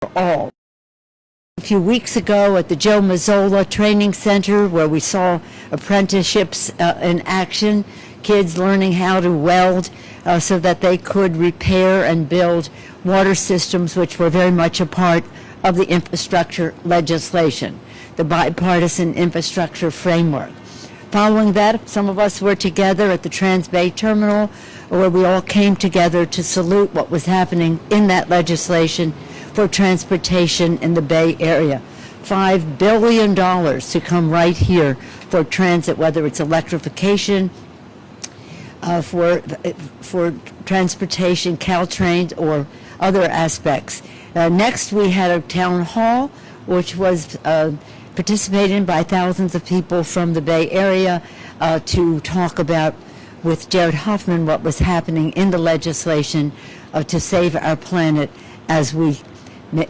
all. A few weeks ago at the Joe Mazzola Training Center, where we saw apprenticeships in action, kids learning how to weld so that they could repair and build water systems, which were very much a part of the infrastructure legislation, the bipartisan infrastructure framework. Following that, some of us were together at the Trans Bay Terminal, where we all came together to salute what was happening in that legislation for transportation in the Bay Area. $5 billion to come right here for transit, whether it's electrification, for transportation, Caltrain, or other aspects. Next, we had a town hall, which was participated in by thousands of people from the Bay Area to talk about, with Jared Huffman, what was happening in the legislation to save our planet as we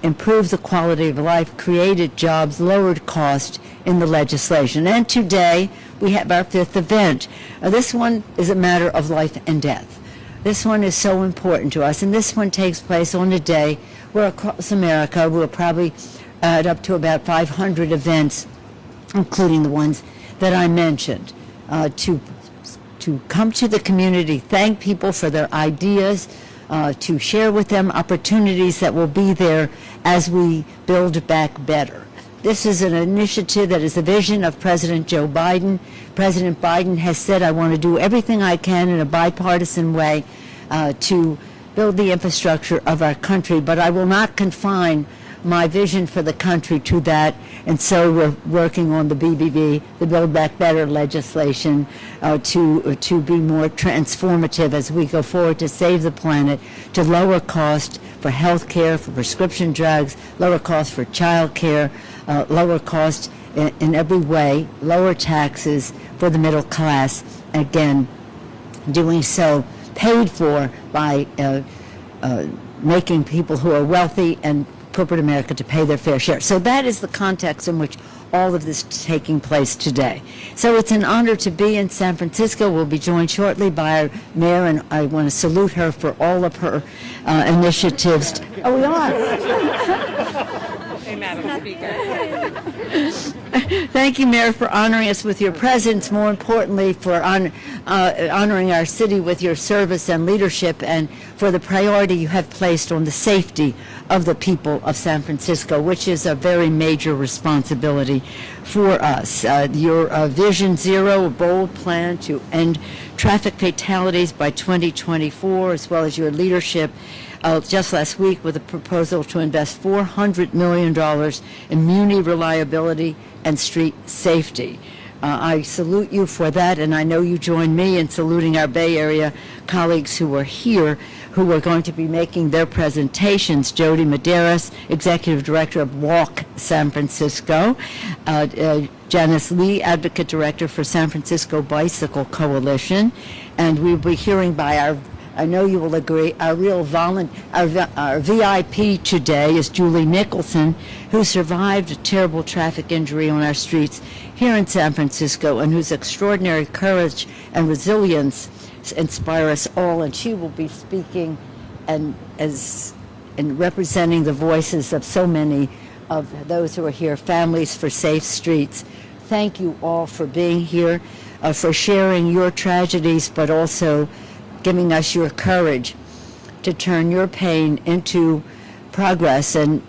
improved the quality of life, created jobs, lowered cost in the legislation. And today we have our fifth event. This one is a matter of life and death. This one is so important to us, and this one takes place on a day where across America we'll probably add up to about 500 events, including the ones that I mentioned, to come to the community, thank people for their ideas, to share with them opportunities that will be there as we build back better. This is an initiative that is the vision of President Joe Biden. President Biden has said, I want to do everything I can in a bipartisan way to build the infrastructure of our country, but I will not confine my vision for the country to that, and so we're working on the BBB, the Build Back Better legislation, to be more transformative as we go forward to save the planet, to lower cost for health care, for prescription drugs, lower cost for child care, lower cost in every way, lower taxes for the middle class, again, doing so paid for by making people who are wealthy and corporate America to pay their fair share. So that is the context in which all of this is taking place today. So it's an honor to be in San Francisco. We'll be joined shortly by our mayor, and I want to salute her for all of her initiatives. Oh, we are. Hey, Madam Speaker. Thank you, Mayor, for honoring us with your presence, more importantly for honoring our city with your service and leadership, and for the priority you have placed on the safety of the people of San Francisco, which is a very major responsibility for us. Your Vision Zero, a bold plan to end traffic fatalities by 2024, as well as your leadership just last week with a proposal to invest $400 million in muni reliability and street safety. I salute you for that, and I know you join me in saluting our Bay Area colleagues who are here, who are going to be making their presentations. Jody Medeiros, Executive Director of Walk San Francisco, Janice Lee, Advocate Director for San Francisco Bicycle Coalition, and we'll be hearing by our, I know you will agree, our VIP today is Julie Nicholson, who survived a terrible traffic injury on our streets here in San Francisco, and whose extraordinary courage and resilience inspire us all. And she will be speaking and representing the voices of so many of those who are here, Families for Safe Streets. Thank you all for being here, for sharing your tragedies, but also giving us your courage to turn your pain into progress and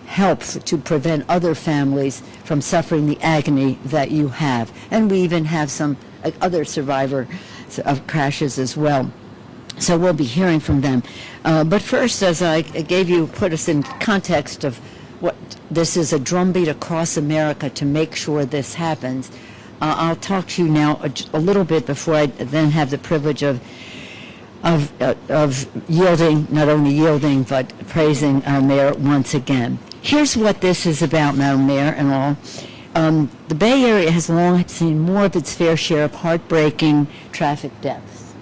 help to prevent other families from suffering the agony that you have. And we even have some other survivors of crashes as well. So we'll be hearing from them. But first, as I put us in context of what this is, a drumbeat across America to make sure this happens, I'll talk to you now a little bit before I then have the privilege of yielding, not only yielding, but praising our mayor once again. Here's what this is about, Madam Mayor and all. The Bay Area has long seen more of its fair share of heartbreaking traffic deaths.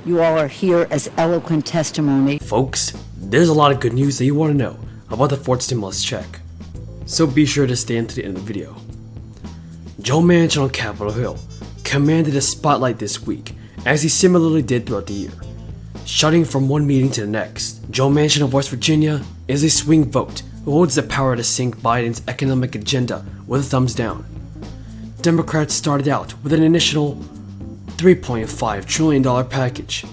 You all are here as eloquent testimony. Folks, there's a lot of good news that you want to know about the fourth stimulus check, so be sure to stay until the end of the video. Joe Manchin on Capitol Hill commanded a spotlight this week, as he similarly did throughout the year, Shutting from one meeting to the next, Joe Manchin of West Virginia is a swing vote who holds the power to sink Biden's economic agenda with a thumbs down. Democrats started out with an initial $3.5 trillion package,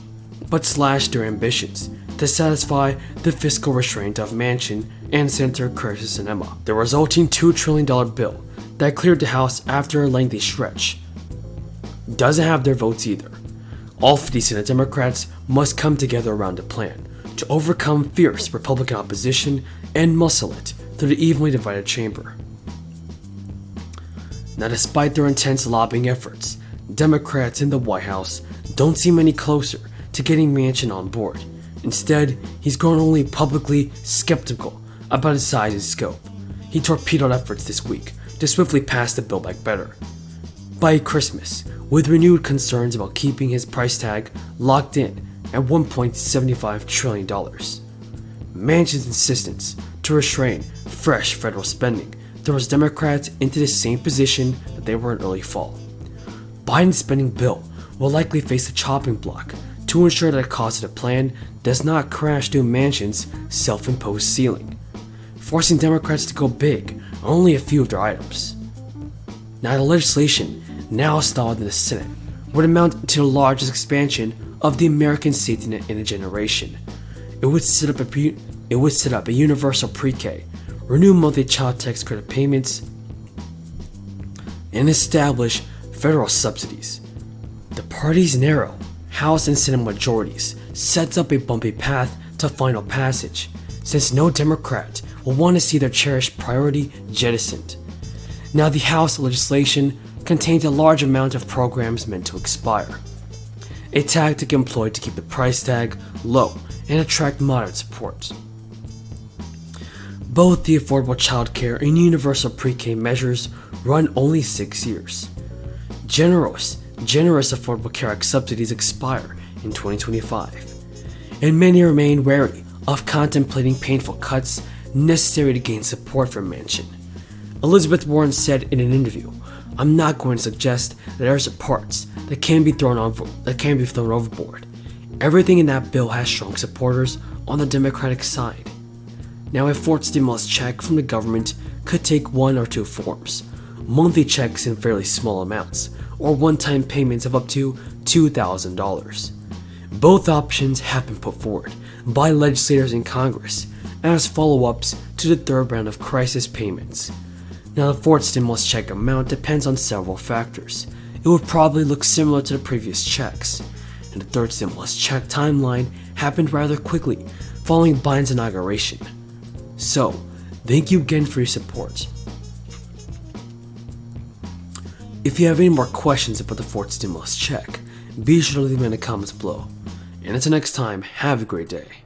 but slashed their ambitions to satisfy the fiscal restraint of Manchin and Senator Curtis and Emma. The resulting $2 trillion bill that cleared the House after a lengthy stretch doesn't have their votes either. All 50 Senate Democrats must come together around a plan to overcome fierce Republican opposition and muscle it through the evenly divided chamber. Now, despite their intense lobbying efforts, Democrats in the White House don't seem any closer to getting Manchin on board. Instead, he's grown only publicly skeptical about its size and scope. He torpedoed efforts this week to swiftly pass the bill back better by Christmas, with renewed concerns about keeping his price tag locked in at $1.75 trillion. Manchin's insistence to restrain fresh federal spending throws Democrats into the same position that they were in early fall. Biden's spending bill will likely face a chopping block to ensure that the cost of the plan does not crash through Manchin's self-imposed ceiling, forcing Democrats to go big on only a few of their items. Now, the legislation, now stalled in the Senate, would amount to the largest expansion of the American safety net in a generation. It would set up a universal pre-K, renew monthly child tax credit payments, and establish federal subsidies. The party's narrow House and Senate majorities sets up a bumpy path to final passage, since no Democrat will want to see their cherished priority jettisoned. Now, the House legislation contains a large amount of programs meant to expire, a tactic employed to keep the price tag low and attract moderate support. Both the Affordable Child Care and Universal Pre-K measures run only 6 years. Generous Affordable Care Act subsidies expire in 2025, and many remain wary of contemplating painful cuts necessary to gain support from Manchin. Elizabeth Warren said in an interview, "I'm not going to suggest that there's parts that can be thrown overboard. Everything in that bill has strong supporters on the Democratic side." Now, a fourth stimulus check from the government could take one or two forms: monthly checks in fairly small amounts, or one-time payments of up to $2,000. Both options have been put forward by legislators in Congress as follow-ups to the third round of crisis payments. Now, the fourth stimulus check amount depends on several factors. It would probably look similar to the previous checks, and the third stimulus check timeline happened rather quickly following Biden's inauguration. So, thank you again for your support. If you have any more questions about the fourth stimulus check, be sure to leave them in the comments below. And until next time, have a great day.